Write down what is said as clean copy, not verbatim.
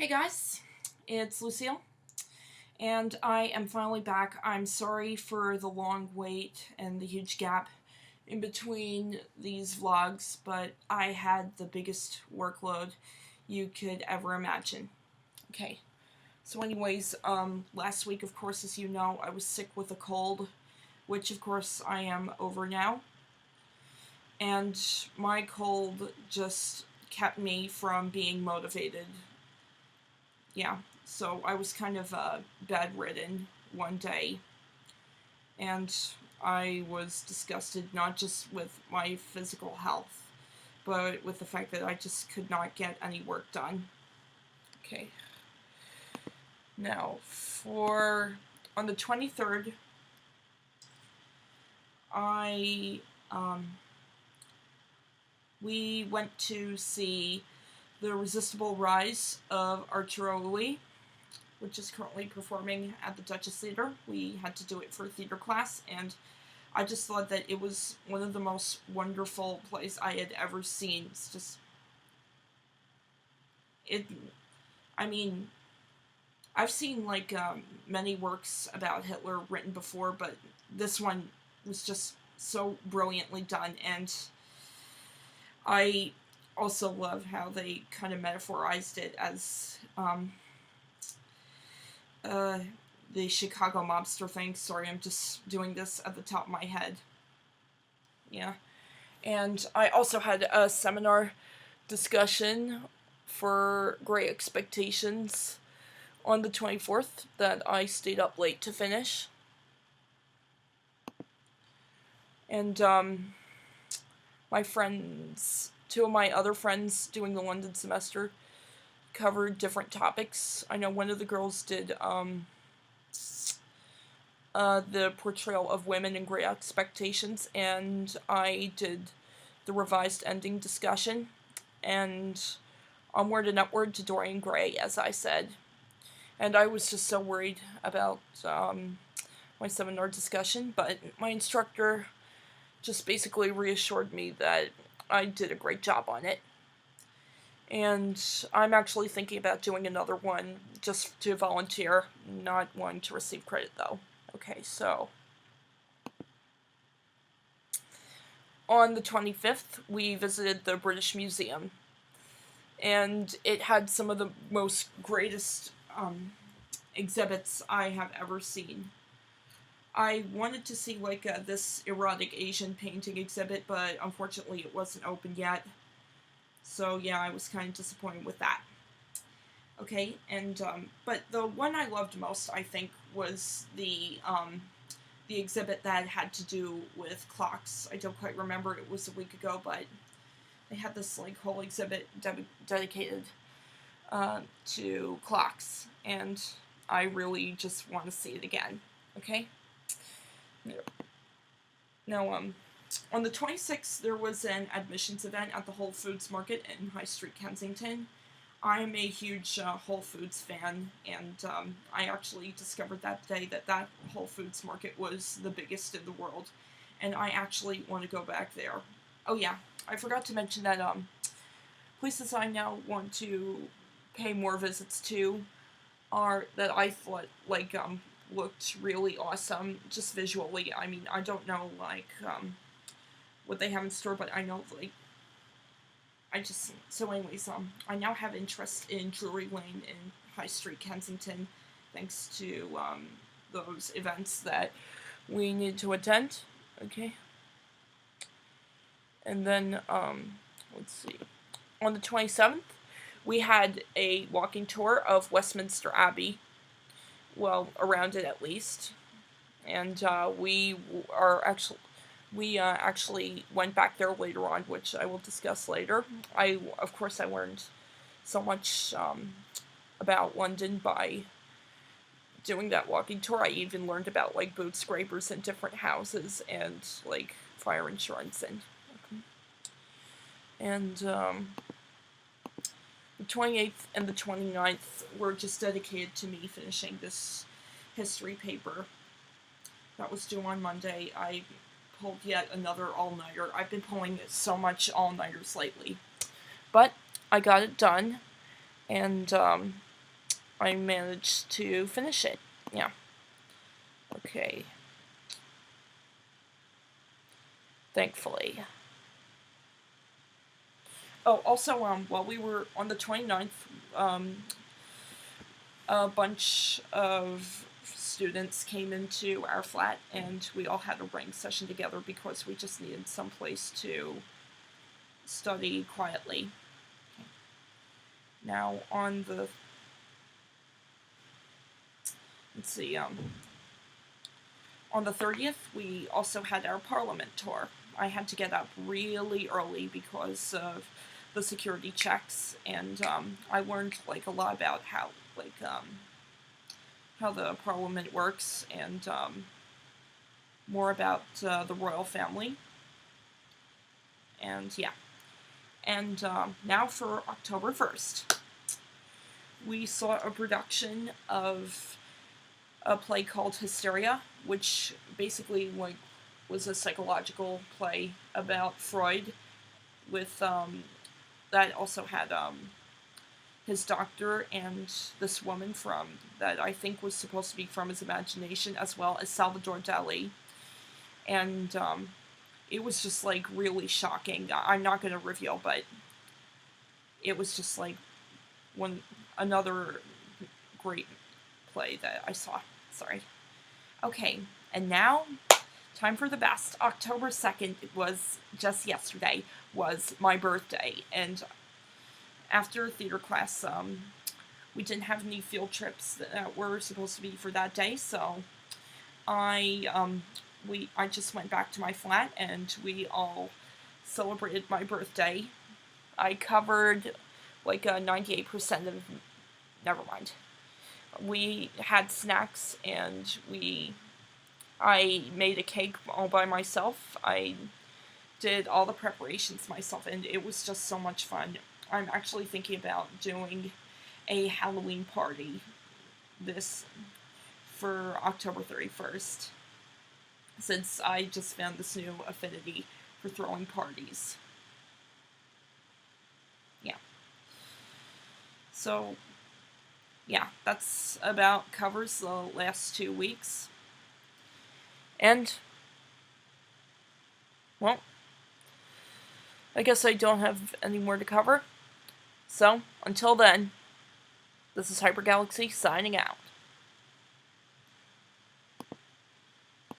Hey guys, it's Lucille, and I am finally back. I'm sorry for the long wait and the huge gap in between these vlogs, but I had the biggest workload you could ever imagine. Okay, so anyways, last week, of course, as you know, I was sick with a cold, which of course I am over now, and my cold just kept me from being motivated. Yeah, so I was kind of bedridden one day, and I was disgusted not just with my physical health, but with the fact that I just could not get any work done. Okay. Now, on the 23rd, I, we went to see The Resistible Rise of Arturo Louis, which is currently performing at the Duchess Theater. We had to do it for a theater class, and I just thought that it was one of the most wonderful plays I had ever seen. It's just, I mean, I've seen, many works about Hitler written before, but this one was just so brilliantly done, and I also love how they kind of metaphorized it as, the Chicago mobster thing. Sorry, I'm just doing this at the top of my head. Yeah. And I also had a seminar discussion for Great Expectations on the 24th that I stayed up late to finish. And, my friends, two of my other friends doing the London semester covered different topics. I know one of the girls did, the portrayal of women in Great Expectations, and I did the revised ending discussion, and onward and upward to Dorian Gray, as I said. And I was just so worried about my seminar discussion, but my instructor just basically reassured me that I did a great job on it. And I'm actually thinking about doing another one just to volunteer, not wanting to receive credit though. Okay, so on the 25th, we visited the British Museum, and it had some of the most greatest exhibits I have ever seen. I wanted to see this erotic Asian painting exhibit, but unfortunately it wasn't open yet. So yeah, I was kind of disappointed with that. Okay, and but the one I loved most, I think, was the exhibit that had to do with clocks. I don't quite remember, it was a week ago, but they had this whole exhibit dedicated to clocks, and I really just want to see it again. Okay. Now, on the 26th, there was an admissions event at the Whole Foods Market in High Street, Kensington. I am a huge Whole Foods fan, and I actually discovered that day that Whole Foods Market was the biggest in the world, and I actually want to go back there. Oh yeah, I forgot to mention that places I now want to pay more visits to are that I thought looked really awesome just visually. I mean, I don't know what they have in store, but I know so anyways, I now have interest in Drury Lane in High Street, Kensington, thanks to those events that we need to attend. Okay. And then let's see, on the 27th, we had a walking tour of Westminster Abbey. Well, around it at least. And we actually went back there later on, which I will discuss later. Of course, I learned so much about London by doing that walking tour. I even learned about boot scrapers in different houses and fire insurance and the 28th and the 29th were just dedicated to me finishing this history paper that was due on Monday. I pulled yet another all-nighter. I've been pulling so much all-nighters lately. But I got it done, and I managed to finish it. Yeah. Okay. Thankfully. Oh, also, while we were on the 29th, a bunch of students came into our flat, and we all had a writing session together because we just needed some place to study quietly. Okay. Now, on the... Let's see, on the 30th, we also had our Parliament tour. I had to get up really early because of the security checks, and I learned like a lot about how the Parliament works, and more about the royal family. And yeah, and now for October 1st, we saw a production of a play called Hysteria, which basically like was a psychological play about Freud, with that also had his doctor and this woman from that I think was supposed to be from his imagination, as well as Salvador Dali, and it was just like really shocking. I'm not going to reveal, but it was just like another great play that I saw. Sorry. Okay, and now, time for the best. October 2nd, it was just yesterday, was my birthday, and after theater class, we didn't have any field trips that were supposed to be for that day, so I just went back to my flat, and we all celebrated my birthday. I covered like 98% of... Never mind. We had snacks, and I made a cake all by myself. I did all the preparations myself, and it was just so much fun. I'm actually thinking about doing a Halloween party for October 31st, since I just found this new affinity for throwing parties. Yeah. So, yeah, that's about covers the last 2 weeks. And, well, I guess I don't have any more to cover. So, until then, this is Hyper Galaxy signing out.